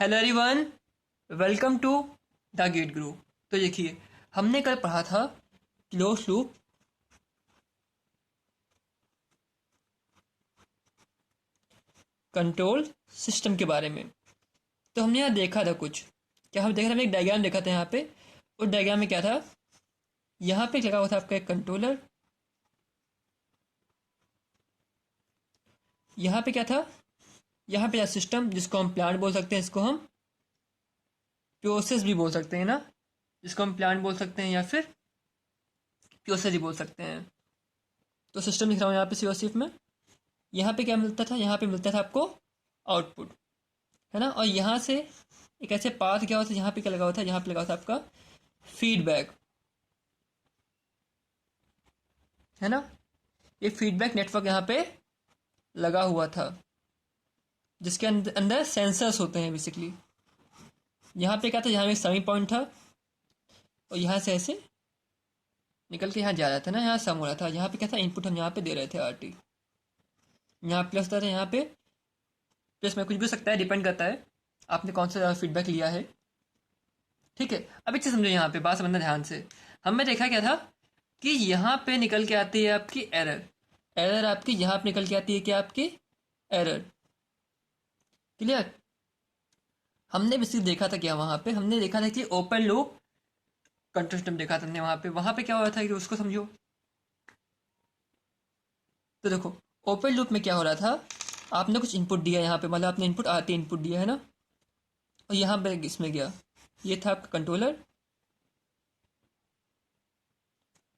Hello everyone, welcome to the GATE guru. तो देखिए, हमने कल पढ़ा था क्लोज लूप कंट्रोल सिस्टम के बारे में। तो हमने यहाँ देखा था कुछ, क्या हम देख रहे हैं, एक डायग्राम देखा था यहाँ पे। उस डायग्राम में क्या था, यहाँ पे लगा हुआ था आपका एक कंट्रोलर। यहाँ पे क्या था, यहाँ पे सिस्टम, जिसको हम प्लांट बोल सकते हैं, इसको हम प्रोसेस भी बोल सकते हैं ना, जिसको हम प्लांट बोल सकते हैं या फिर प्रोसेस भी बोल सकते हैं। तो सिस्टम लिख रहा हूँ यहाँ पे सिर्फ में। यहाँ पे क्या मिलता था, यहाँ पे मिलता था आपको आउटपुट, है ना। और यहाँ से एक ऐसे पाथ क्या होता है, यहाँ पे क्या लगा हुआ था, यहाँ पे लगा हुआ था आपका फीडबैक, है ना। ये फीडबैक नेटवर्क यहाँ पे लगा हुआ था, जिसके अंदर सेंसर्स होते हैं बेसिकली। यहाँ पे क्या था, यहाँ पे समी पॉइंट था और यहाँ से ऐसे निकल के यहाँ जा रहा था ना, यहाँ सम हो रहा था। यहाँ पे क्या था, इनपुट हम यहाँ पे दे रहे थे RT। यहाँ प्लस था, यहाँ पे प्लस में कुछ भी हो सकता है, डिपेंड करता है आपने कौन सा फीडबैक लिया है। ठीक है, अब अच्छे समझो, यहाँ पे बात समझना ध्यान से। हमने देखा क्या था कि यहाँ पे निकल के आती है आपकी एरर। एरर आपकी यहाँ पे निकल के आती है, क्या आपकी एरर। क्लियर। हमने भी सिर्फ देखा था क्या, वहाँ पे हमने देखा था कि ओपन लूप कंट्रोल सिस्टम देखा था हमने। वहाँ पे क्या हो रहा था कि उसको समझो। तो देखो, ओपन लूप में क्या हो रहा था, आपने कुछ इनपुट दिया यहाँ पे, मतलब आपने इनपुट RT इनपुट दिया है ना, और यहाँ पे इसमें गया, ये था आपका कंट्रोलर,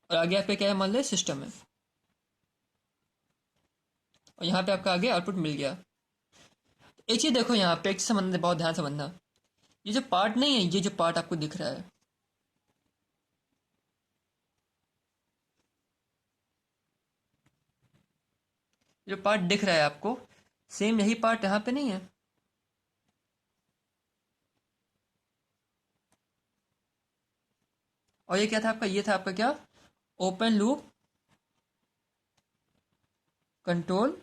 और आगे आपका क्या है, मान लो सिस्टम है, और यहाँ पे आपका आगे आउटपुट मिल गया। एक चीज देखो, यहाँ पे एक चीज समझना, बहुत ध्यान से समझना। ये जो पार्ट नहीं है, ये जो पार्ट आपको दिख रहा है, जो पार्ट दिख रहा है आपको, सेम यही पार्ट यहाँ पे नहीं है। और ये क्या था आपका, ये था आपका क्या, ओपन लूप कंट्रोल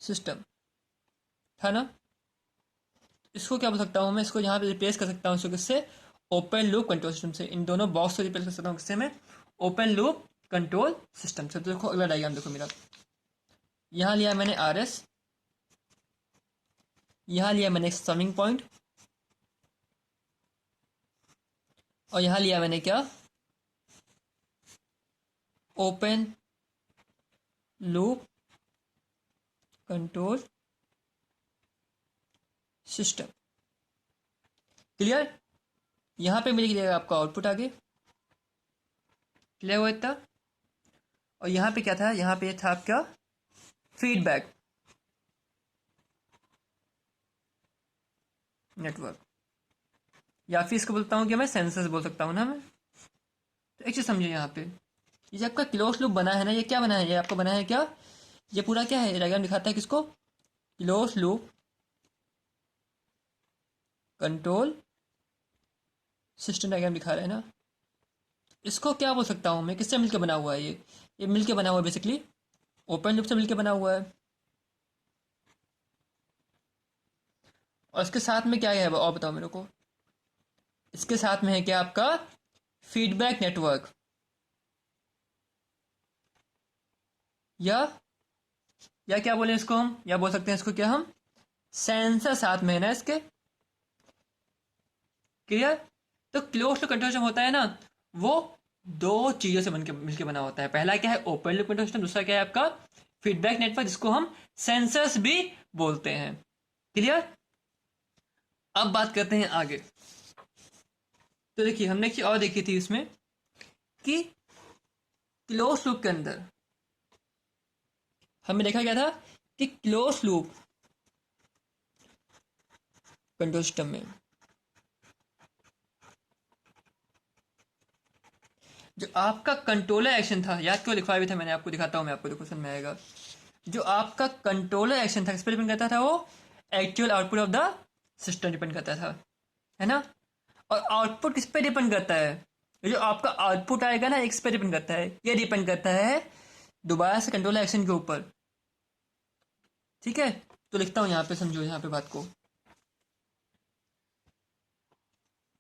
सिस्टम था ना। इसको क्या बोल सकता हूँ मैं, इसको यहाँ पे रिप्लेस कर सकता हूँ इसको किससे, ओपन लूप कंट्रोल सिस्टम से। इन दोनों बॉक्स को रिप्लेस कर सकता हूँ किससे, मैं ओपन लूप कंट्रोल सिस्टम से। तो देखो अगला डायग्राम देखो मेरा, यहाँ लिया मैंने RS, यहाँ लिया मैंने समिंग पॉइंट, और यहाँ लिया मैंने क्या, open loop control system. Clear. यहाँ पे मिल जाएगा आपका आउटपुट आगे। क्लियर हुआ इतना। और यहाँ पे क्या था, यहाँ पे था आपका फीडबैक नेटवर्क, या फिर इसको बोलता हूँ कि मैं सेंसर्स बोल सकता हूँ ना मैं। तो एक चीज समझिए, यहाँ पे ये जो आपका क्लोज लूप बना है ना, ये क्या बना है, ये आपको बना है क्या, ये पूरा क्या है, डायग्राम दिखाता है किसको, close loop control system diagram दिखा रहा है ना। इसको क्या बोल सकता हूँ मैं, किससे मिलकर बना हुआ है ये मिलकर बना हुआ है बेसिकली, ओपन लूप से मिलकर बना हुआ है। और इसके साथ में क्या है और बताओ मेरे को, इसके साथ में है क्या आपका फीडबैक नेटवर्क, या क्या बोले इसको हम, या बोल सकते हैं इसको क्या हम, सेंसर साथ में है ना इसके। क्लियर। तो क्लोज लूप कंट्रोल सिस्टम होता है ना, वो दो चीजों से बनके मिलकर बना होता है। पहला क्या है, ओपन लूप कंट्रोल सिस्टम। दूसरा क्या है आपका फीडबैक नेटवर्क, जिसको हम सेंसर्स भी बोलते हैं। क्लियर। अब बात करते हैं आगे। तो देखिए, हमने एक चीज और देखी थी इसमें, कि क्लोज लूप के अंदर हमें देखा गया था कि क्लोज लूप कंट्रोल सिस्टम में जो आपका कंट्रोलर एक्शन था, याद क्यों लिखवाया भी था मैंने, आपको दिखाता हूं मैं, आपको देखो समझ में आएगा। जो आपका कंट्रोलर एक्शन था, किस पर डिपेंड करता था, वो actual output of the system depend करता था, है ना। और आउटपुट किस पे डिपेंड करता है, ये जो आपका आउटपुट आएगा ना, एक पे डिपेंड करता है, ये डिपेंड करता है दोबारा से कंट्रोलर एक्शन के ऊपर। ठीक है, तो लिखता हूं यहाँ पे, समझो यहाँ पे बात को।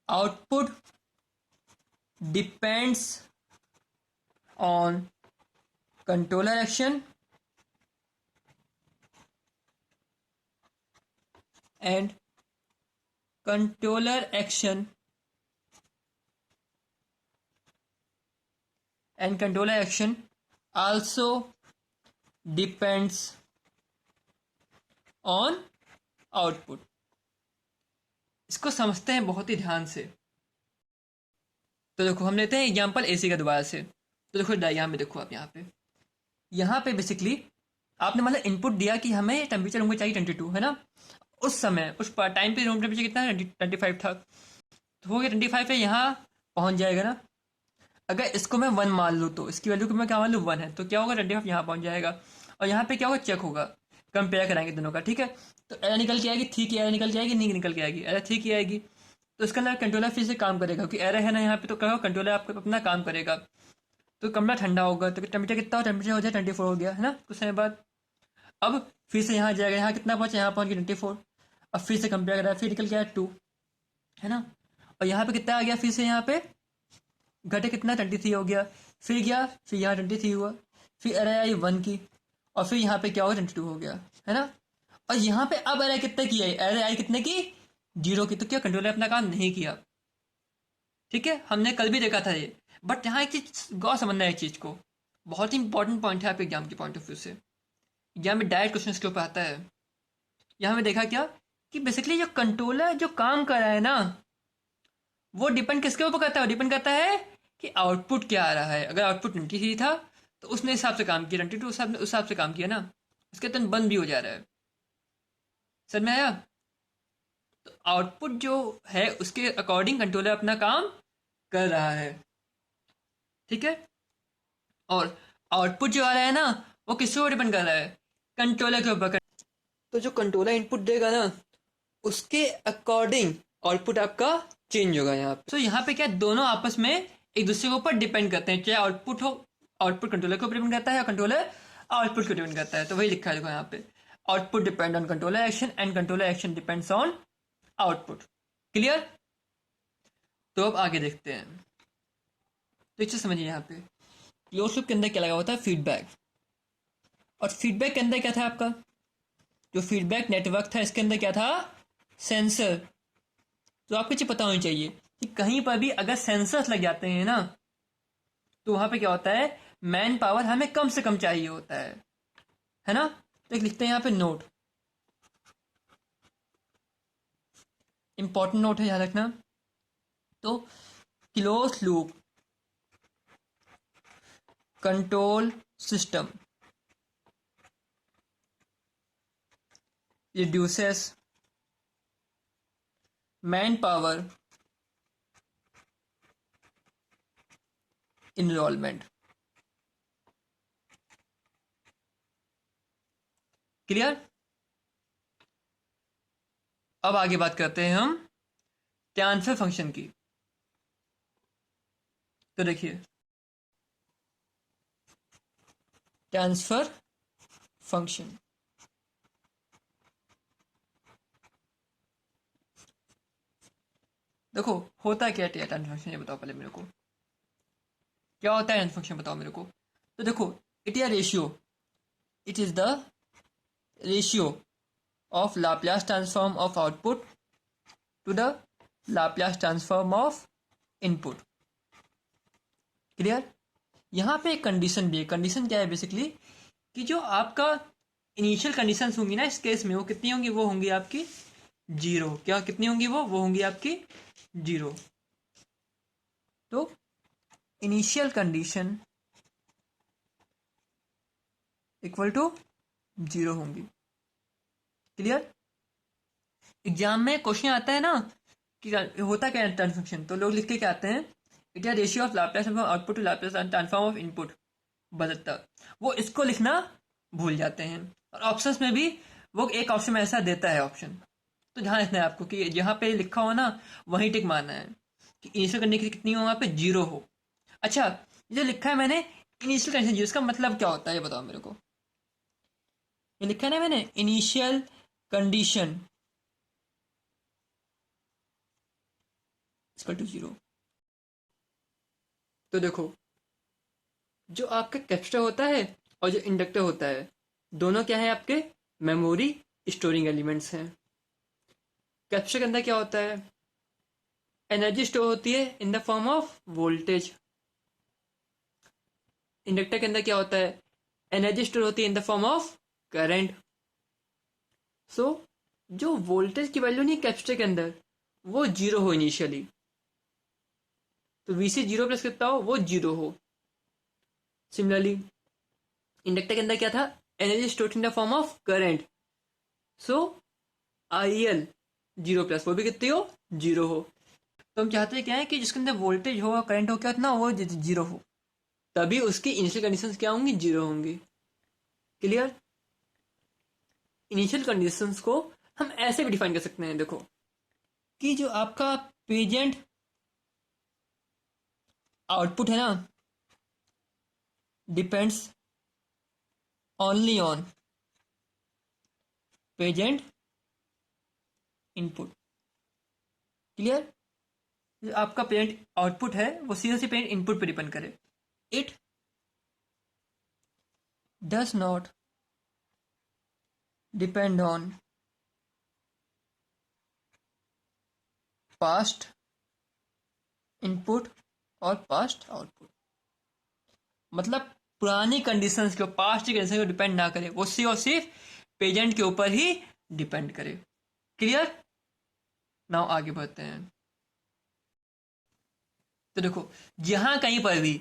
Output depends on controller action and controller action also depends on output। इसको समझते हैं बहुत ही ध्यान से। तो देखो हम लेते हैं एग्जांपल एसी का दोबारा से। तो देखो डायग्राम में देखो आप यहाँ पे बेसिकली आपने मतलब इनपुट दिया कि हमें टेम्परेचर रूम को चाहिए 22, है ना। उस समय उस टाइम पे रूम टेम्परेचर कितना है, 25 था। तो हो गया 25 है, यहाँ पहुंच जाएगा ना। अगर इसको मैं 1 मान लूँ तो इसकी वैल्यू को मैं क्या मान लूँ 1 है, तो क्या होगा 25 यहाँ पहुंच जाएगा। और यहाँ पे क्या होगा, चेक होगा, कंपेयर कराएंगे दोनों का, ठीक है। तो एरर निकल के आएगी, थी की एरर निकल के आएगी, नहीं निकल के आएगी, एरर थी की आएगी। तो इसके अंदर कंट्रोलर फिर से काम करेगा क्योंकि एरर है ना यहाँ पे, तो क्या होगा कंट्रोलर आपका अपना काम करेगा। तो कमरा ठंडा होगा, तो टेम्परेचर कितना हो, टेम्परेचर हो जाए 24 हो गया, है ना, कुछ समय बाद। अब फिर से यहाँ जाएगा, यहाँ कितना पहुंचा, यहाँ पहुंच गया 24। अब फिर से कंपेयर करा, फिर निकल गया 2, है ना। और यहाँ पे कितना आ गया, फिर से यहाँ पे घटे कितना 23 हो गया, फिर गया, फिर यहाँ 23 हुआ, फिर एरर आई 1 की, और फिर यहाँ पे क्या होगा 22 हो गया, है ना। और यहाँ पे अब एरर कितने की आई, एरर आई कितने की, 0 की। तो क्या कंट्रोलर अपना काम नहीं किया, ठीक है, हमने कल भी देखा था ये। बट यहाँ एक चीज गौर समझना है, एक चीज को, बहुत ही इंपॉर्टेंट पॉइंट है आपके एग्जाम के पॉइंट ऑफ व्यू से। एग्जाम में डायरेक्ट क्वेश्चन के ऊपर आता है। यहाँ में देखा क्या कि बेसिकली जो कंट्रोलर जो काम कर रहा है ना, वो डिपेंड किसके ऊपर करता है, डिपेंड करता है कि आउटपुट क्या आ रहा है। अगर आउटपुट 23 था तो उसने हिसाब से काम किया, 22 उस हिसाब से काम किया ना, उसके तुरंत बंद भी हो जा रहा है। समझ में आया। तो आउटपुट जो है उसके अकॉर्डिंग कंट्रोलर अपना काम कर रहा है, ठीक है। और आउटपुट जो आ रहा है ना, वो किसके ऊपर डिपेंड कर रहा है, कंट्रोलर के ऊपर। तो जो कंट्रोलर इनपुट देगा ना, उसके अकॉर्डिंग आउटपुट आपका चेंज होगा यहाँ पे। तो यहाँ पे क्या दोनों आपस में एक दूसरे के ऊपर डिपेंड करते हैं, चाहे आउटपुट हो, आउटपुट कंट्रोलर के ऊपर डिपेंड करता है और कंट्रोलर आउटपुट को डिपेंड करता है। तो वही लिखा है देखो यहाँ पे, output depend on controller action and controller action depends on output. Clear. तो अब आगे देखते हैं। तो इसे समझिए, यहाँ पे क्लोज लूप के अंदर क्या लगा होता है, फीडबैक। और फीडबैक के अंदर क्या था आपका, जो फीडबैक नेटवर्क था इसके अंदर क्या था, सेंसर। तो आपको चीज पता होनी चाहिए कि कहीं पर भी अगर सेंसर्स लग जाते हैं ना, तो वहां पे क्या होता है, मैन पावर हमें कम से कम चाहिए होता है ना। तो एक लिखते हैं यहाँ पे नोट, इंपॉर्टेंट नोट है, याद रखना। तो close loop control system reduces manpower enrollment। Clear. अब आगे बात करते हैं हम ट्रांसफर फंक्शन की। तो देखिए ट्रांसफर फंक्शन, देखो होता क्या है ट्रांसफर फंक्शन, ये बताओ पहले मेरे को, क्या होता है ट्रांसफर फंक्शन, बताओ मेरे को। तो देखो it is ratio, it is the ratio of Laplace transform of output to the Laplace transform of input। Clear. यहाँ पे एक कंडीशन भी है। कंडीशन क्या है बेसिकली, कि जो आपका इनिशियल कंडीशंस होंगी ना इस केस में, वो कितनी होंगी, वो होंगी आपकी 0। क्या कितनी होंगी, वो होंगी आपकी 0। तो इनिशियल कंडीशन इक्वल टू 0 होंगी। क्लियर। एग्जाम में क्वेश्चन आता है ना कि होता क्या है ट्रांसफर फंक्शन, तो लोग लिख के क्या आते हैं, it is ratio of Laplace transform output to Laplace transform of input बदलता, वो इसको लिखना भूल जाते हैं। और ऑप्शंस में भी वो एक ऑप्शन में ऐसा देता है ऑप्शन, तो ध्यान रखना है आपको कि जहाँ पे लिखा हो ना वहीं टिक मारना है कि इनिशियल करने की कितनी हो, वहाँ पे 0 हो। अच्छा, ये जो लिखा है मैंने इनिशियल कंडीशन 0, इसका मतलब क्या होता है ये बताओ मेरे को। ये लिखा है ना मैंने इनिशियल कंडीशन, इक्वल टू 0। तो देखो, जो आपका कैपेसिटर होता है और जो इंडक्टर होता है, दोनों क्या है आपके मेमोरी स्टोरिंग एलिमेंट्स हैं। कैपेसिटर के अंदर क्या होता है, एनर्जी स्टोर होती है in the form of voltage. Inductor के अंदर क्या होता है, एनर्जी स्टोर होती है in the form of current. So जो वोल्टेज की वैल्यू नहीं कैपेसिटर के अंदर, वो जीरो हो इनिशियली, तो वीसी जीरो प्लस कितना हो, वो जीरो हो। सिमिलरली इंडक्टर के अंदर क्या था, energy store in the form of current, so I L zero plus, वो भी कितनी हो, जीरो हो। तो हम चाहते हैं क्या है कि जिसके अंदर वोल्टेज हो और करंट हो क्या ना, वो जीरो हो, तभी उसकी इनिशियल कंडीशंस क्या होंगी, जीरो होंगी। क्लियर। इनिशियल कंडीशंस को हम ऐसे भी डिफाइन कर सकते हैं, देखो कि जो आपका पेजेंट आउटपुट है ना, depends only on present input. Clear. जो आपका पेजेंट आउटपुट है वो सीधे से पेजेंट इनपुट पे डिपेंड करे। It does not depend on past input और पास्ट आउटपुट। मतलब पुरानी कंडीशंस के, पास्ट की कंडीशन को डिपेंड ना करे, वो सिर्फ और सिर्फ पेजेंट के ऊपर ही डिपेंड करे। क्लियर। नाउ आगे बढ़ते हैं। तो देखो, जहां कहीं पर भी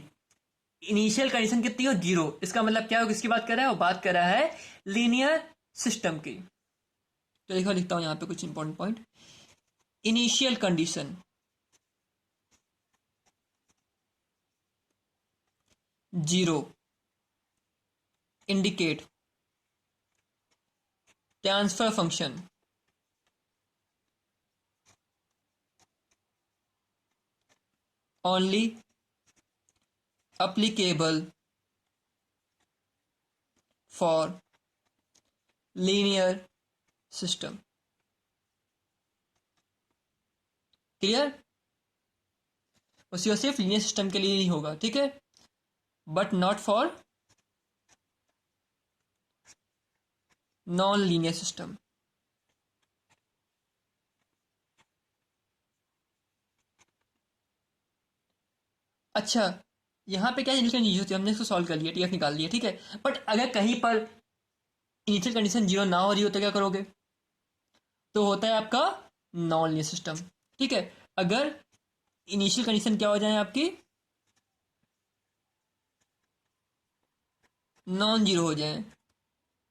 इनिशियल कंडीशन कितनी हो, जीरो, इसका मतलब क्या हो, किसकी बात कर रहा है, वो बात कर रहा है लीनियर सिस्टम की। तो देखो लिखता हूं यहां पे कुछ important point. Initial condition zero indicate transfer function only applicable for linear system। Clear. उसी और सिर्फ लीनियर सिस्टम के लिए ही होगा, ठीक है, but not for non linear system. अच्छा, यहाँ पे क्या इनिशियल कंडीशन होती है, हमने इसको सॉल्व कर लिया, टीएफ निकाल लिया, ठीक है। बट अगर कहीं पर इनिशियल कंडीशन जीरो ना हो रही हो तो क्या करोगे, तो होता है आपका नॉन लीनियर सिस्टम। ठीक है। अगर इनिशियल कंडीशन क्या हो जाए आपकी, नॉन जीरो हो जाए,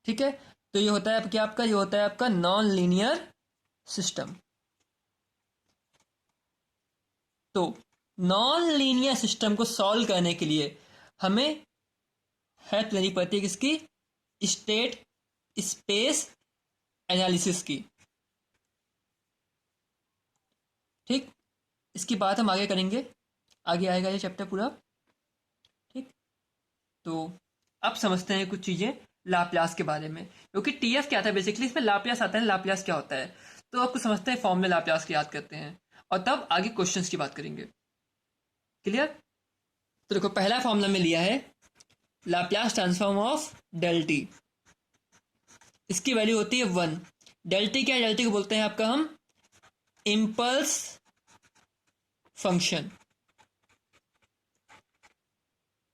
ठीक है, तो ये होता है क्या आपका, ये होता है आपका नॉन लीनियर सिस्टम। तो नॉन लीनियर सिस्टम को सॉल्व करने के लिए हमें हेल्प लेनी पड़ती है किसकी, स्टेट स्पेस एनालिसिस की। ठीक। इसकी बात हम आगे करेंगे, आगे आएगा ये चैप्टर पूरा। ठीक। तो अब समझते हैं कुछ चीजें लाप्लास के बारे में, क्योंकि टीएफ क्या था बेसिकली, इसमें लाप्लास आता है, लाप्लास क्या होता है, तो आपको समझते हैं, फॉर्म में लाप्लास की याद करते हैं और तब आगे क्वेश्चंस की बात करेंगे। क्लियर। तो देखो, पहला फॉर्मूला में लिया है Laplace transform of del t. इसकी वैल्यू होती है 1। डेल टी क्या है, डेल टी को बोलते हैं आपका हम इम्पल्स फंक्शन।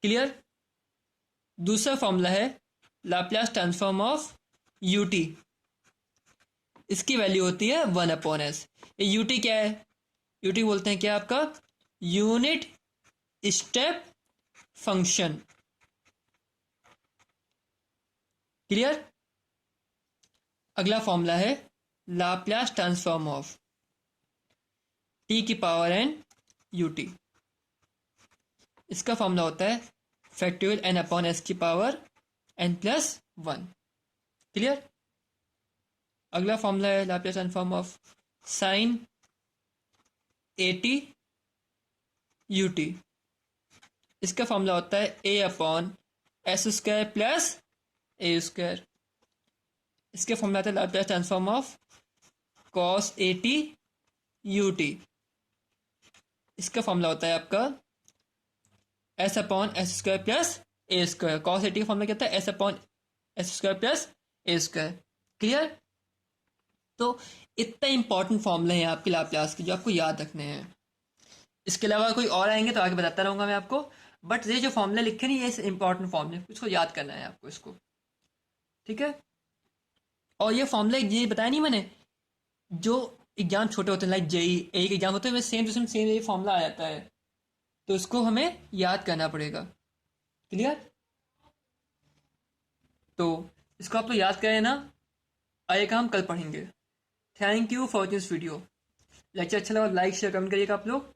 क्लियर। दूसरा फॉर्मूला है लाप्लास ट्रांसफॉर्म ऑफ यूटी। इसकी वैल्यू होती है 1/s। ये यूटी क्या है, यूटी बोलते हैं क्या आपका, यूनिट स्टेप फंक्शन। क्लियर। अगला फॉर्मूला है लाप्लास ट्रांसफॉर्म ऑफ टी की पावर एन यूटी। इसका फॉर्मूला होता है फैक्टोरियल एन अपॉन एस की पावर एन प्लस 1। क्लियर। अगला फॉर्मूला है Laplace transform of sine eighty UT. इसका फॉर्मूला होता है ए upon s square plus a square. इसके फॉर्मूला आता है Laplace transform of cos eighty UT. इसका फॉर्मूला होता है आपका S upon s square plus a square. Cos 80 का फॉर्मूला क्या होता है? S upon s square plus a square. Clear? तो इतना इंपॉर्टेंट फॉर्मूले हैं आपके लाप्लास के जो आपको याद रखने हैं। इसके अलावा कोई और आएंगे तो आगे बताता रहूंगा मैं आपको, बट ये जो फॉर्मूले लिखे नहीं ये इंपॉर्टेंट फॉर्मूले, इसको याद करना है आपको इसको। ठीक है? और ये फॉर्मूले ये बताया नहीं मैंने, जो एग्जाम छोटे होते हैं लाइक जेई एक एग्जाम होते हैं सेम टू सेम ये फॉर्मूला आ जाता है, तो इसको हमें याद करना पड़ेगा। क्लियर? तो इसको आप तो याद करें ना, आगे का हम कल पढ़ेंगे। Thank you for this video. Lecture अच्छा लगा लाइक शेयर कमेंट करिएगा आप लोग।